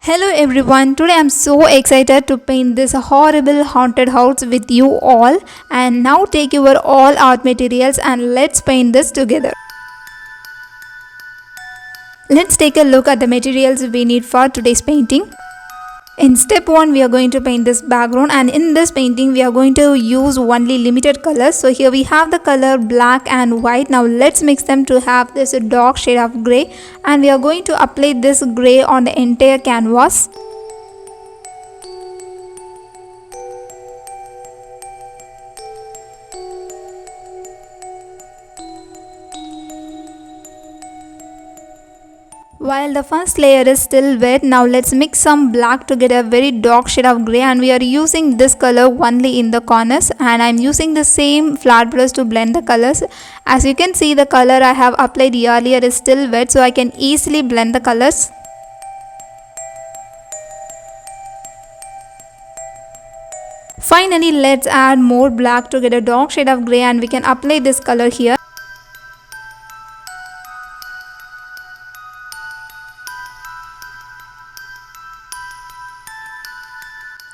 Hello everyone, today I'm so excited to paint this horrible haunted house with you all, and now take your all art materials and let's paint this together. Let's take a look at the materials we need for today's painting. In step 1 we are going to paint this background, and in this painting we are going to use only limited colors. So here we have the color black and white. Now let's mix them to have this dark shade of grey, and we are going to apply this grey on the entire canvas. While the first layer is still wet, now let's mix some black to get a very dark shade of grey, and we are using this color only in the corners, and I'm using the same flat brush to blend the colors. As you can see, the color I have applied earlier is still wet, so I can easily blend the colors. Finally, let's add more black to get a dark shade of grey, and we can apply this color here.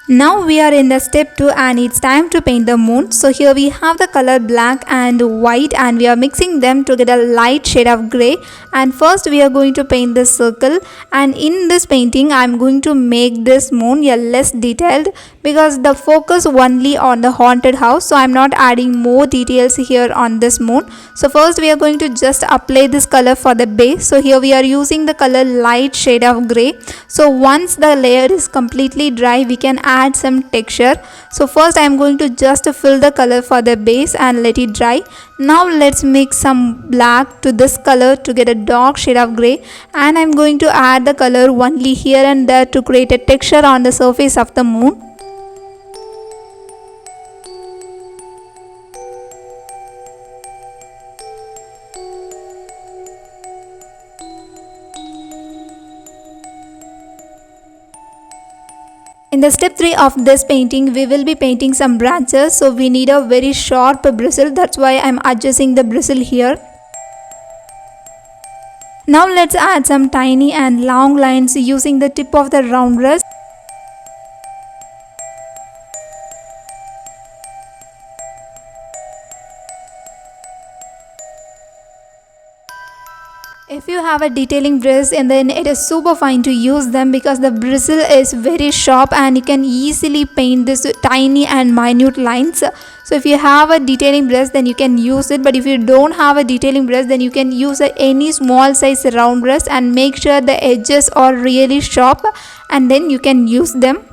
Now we are in the step 2 and it's time to paint the moon. So here we have the color black and white, and we are mixing them to get a light shade of grey. And first we are going to paint the circle, and in this painting I am going to make this moon a less detailed because the focus only on the haunted house, so I am not adding more details here on this moon. So first we are going to just apply this color for the base. So here we are using the color light shade of grey. So once the layer is completely dry, we can add some texture. So first I am going to just fill the color for the base and let it dry. Now let's mix some black to this color to get a dark shade of grey, and I am going to add the color only here and there to create a texture on the surface of the moon. In the step 3 of this painting, we will be painting some branches, so we need a very sharp bristle. That's why I am adjusting the bristle here. Now let's add some tiny and long lines using the tip of the round brush. If you have a detailing brush, and then it is super fine to use them because the bristle is very sharp and you can easily paint this tiny and minute lines. So if you have a detailing brush, then you can use it, but if you don't have a detailing brush, then you can use any small size round brush and make sure the edges are really sharp, and then you can use them.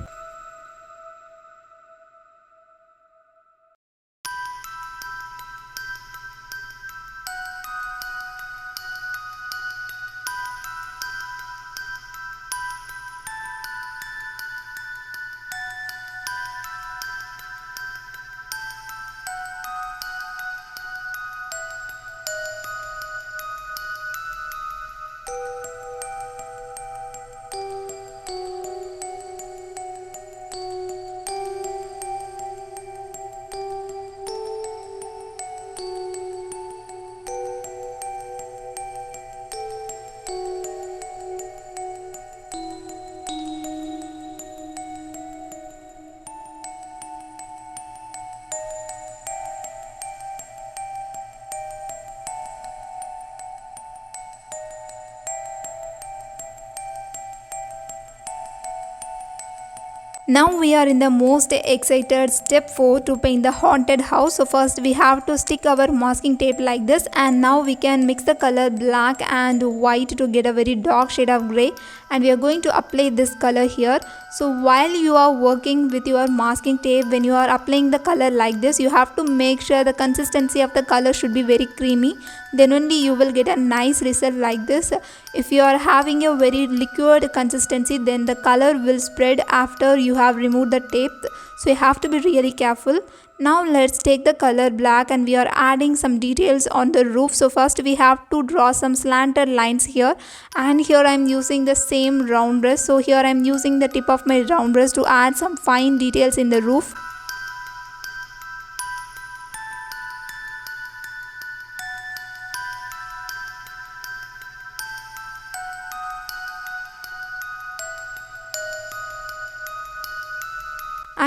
Now we are in the most excited step 4 to paint the haunted house. So first we have to stick our masking tape like this, and now we can mix the color black and white to get a very dark shade of grey, and we are going to apply this color here. So while you are working with your masking tape, when you are applying the color like this, you have to make sure the consistency of the color should be very creamy, then only you will get a nice result like this. If you are having a very liquid consistency, then the color will spread after you have removed the tape, so you have to be really careful. Now let's take the color black, and we are adding some details on the roof. So first we have to draw some slanted lines here, and here I am using the same round brush. So here I am using the tip of my round brush to add some fine details in the roof.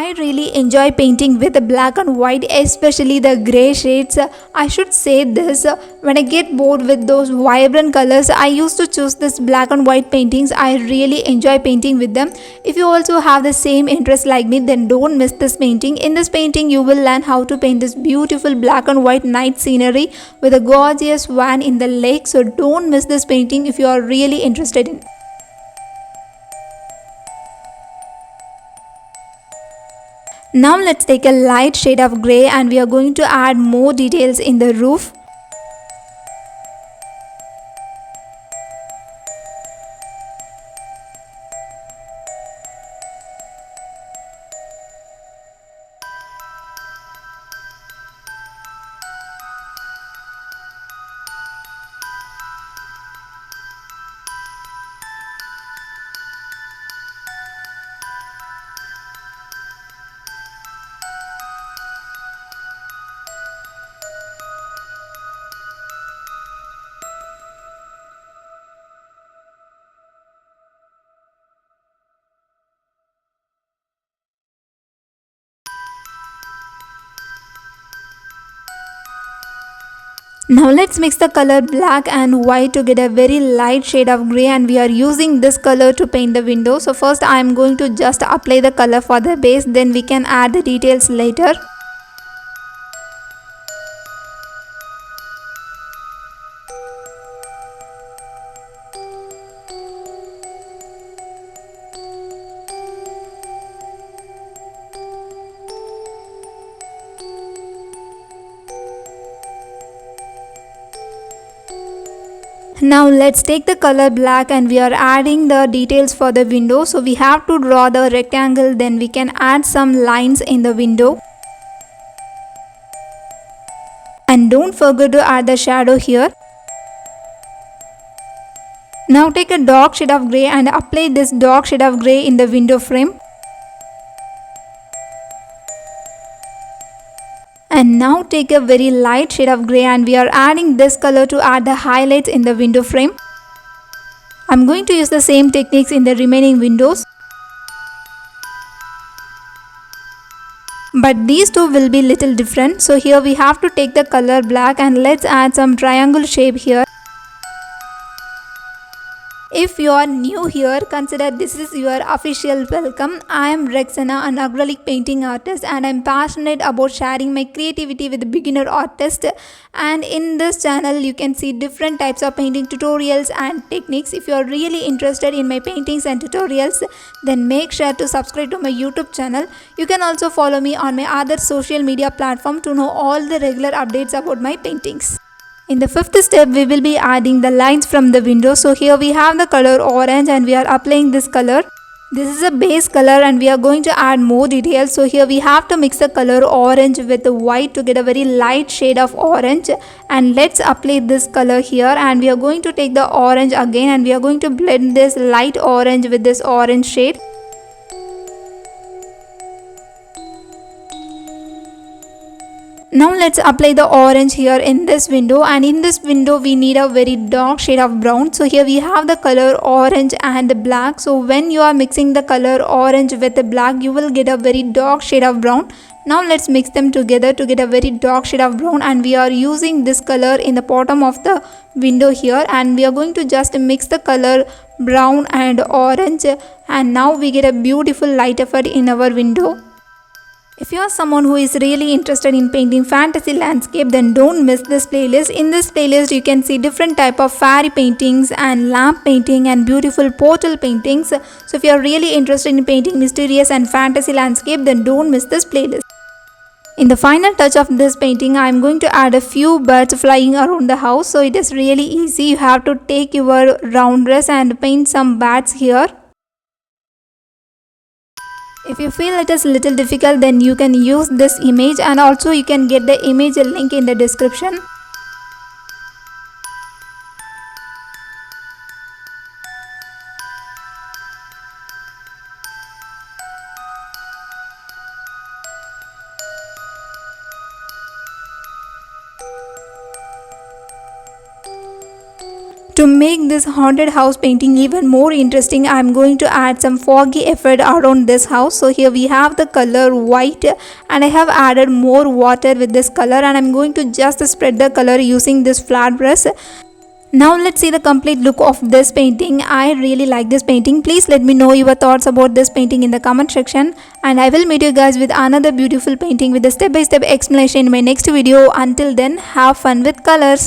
I really enjoy painting with black and white, especially the grey shades. I should say this, when I get bored with those vibrant colors, I used to choose this black and white paintings. I really enjoy painting with them. If you also have the same interest like me, then don't miss this painting. In this painting, you will learn how to paint this beautiful black and white night scenery with a gorgeous swan in the lake. So don't miss this painting if you are really interested in. Now let's take a light shade of grey and we are going to add more details in the roof. Now let's mix the color black and white to get a very light shade of grey, and we are using this color to paint the window. So first I am going to just apply the color for the base, then we can add the details later. Now let's take the color black and we are adding the details for the window. So we have to draw the rectangle, then we can add some lines in the window. And don't forget to add the shadow here. Now take a dark shade of grey and apply this dark shade of grey in the window frame. And now take a very light shade of grey and we are adding this color to add the highlights in the window frame. I'm going to use the same techniques in the remaining windows. But these two will be little different. So here we have to take the color black and let's add some triangle shape here. If you are new here, consider this is your official welcome. I am Rexana, an acrylic painting artist, and I am passionate about sharing my creativity with beginner artists. And in this channel, you can see different types of painting tutorials and techniques. If you are really interested in my paintings and tutorials, then make sure to subscribe to my YouTube channel. You can also follow me on my other social media platform to know all the regular updates about my paintings. In the fifth step, we will be adding the lines from the window. So here we have the color orange and we are applying this color. This is a base color and we are going to add more details. So here we have to mix the color orange with the white to get a very light shade of orange. And let's apply this color here, and we are going to take the orange again and we are going to blend this light orange with this orange shade. Now let's apply the orange here in this window, and in this window we need a very dark shade of brown. So here we have the color orange and black. So when you are mixing the color orange with the black, you will get a very dark shade of brown. Now let's mix them together to get a very dark shade of brown, and we are using this color in the bottom of the window here, and we are going to just mix the color brown and orange, and now we get a beautiful light effect in our window. If you are someone who is really interested in painting fantasy landscape, then don't miss this playlist. In this playlist, you can see different type of fairy paintings and lamp painting and beautiful portal paintings. So if you are really interested in painting mysterious and fantasy landscape, then don't miss this playlist. In the final touch of this painting, I am going to add a few birds flying around the house. So it is really easy. You have to take your round brush and paint some bats here. If you feel it is little difficult, then you can use this image, and also you can get the image link in the description. To make this haunted house painting even more interesting, I am going to add some foggy effect around this house. So here we have the color white, and I have added more water with this color, and I am going to just spread the color using this flat brush. Now let's see the complete look of this painting. I really like this painting. Please let me know your thoughts about this painting in the comment section, and I will meet you guys with another beautiful painting with a step-by-step explanation in my next video. Until then, have fun with colors.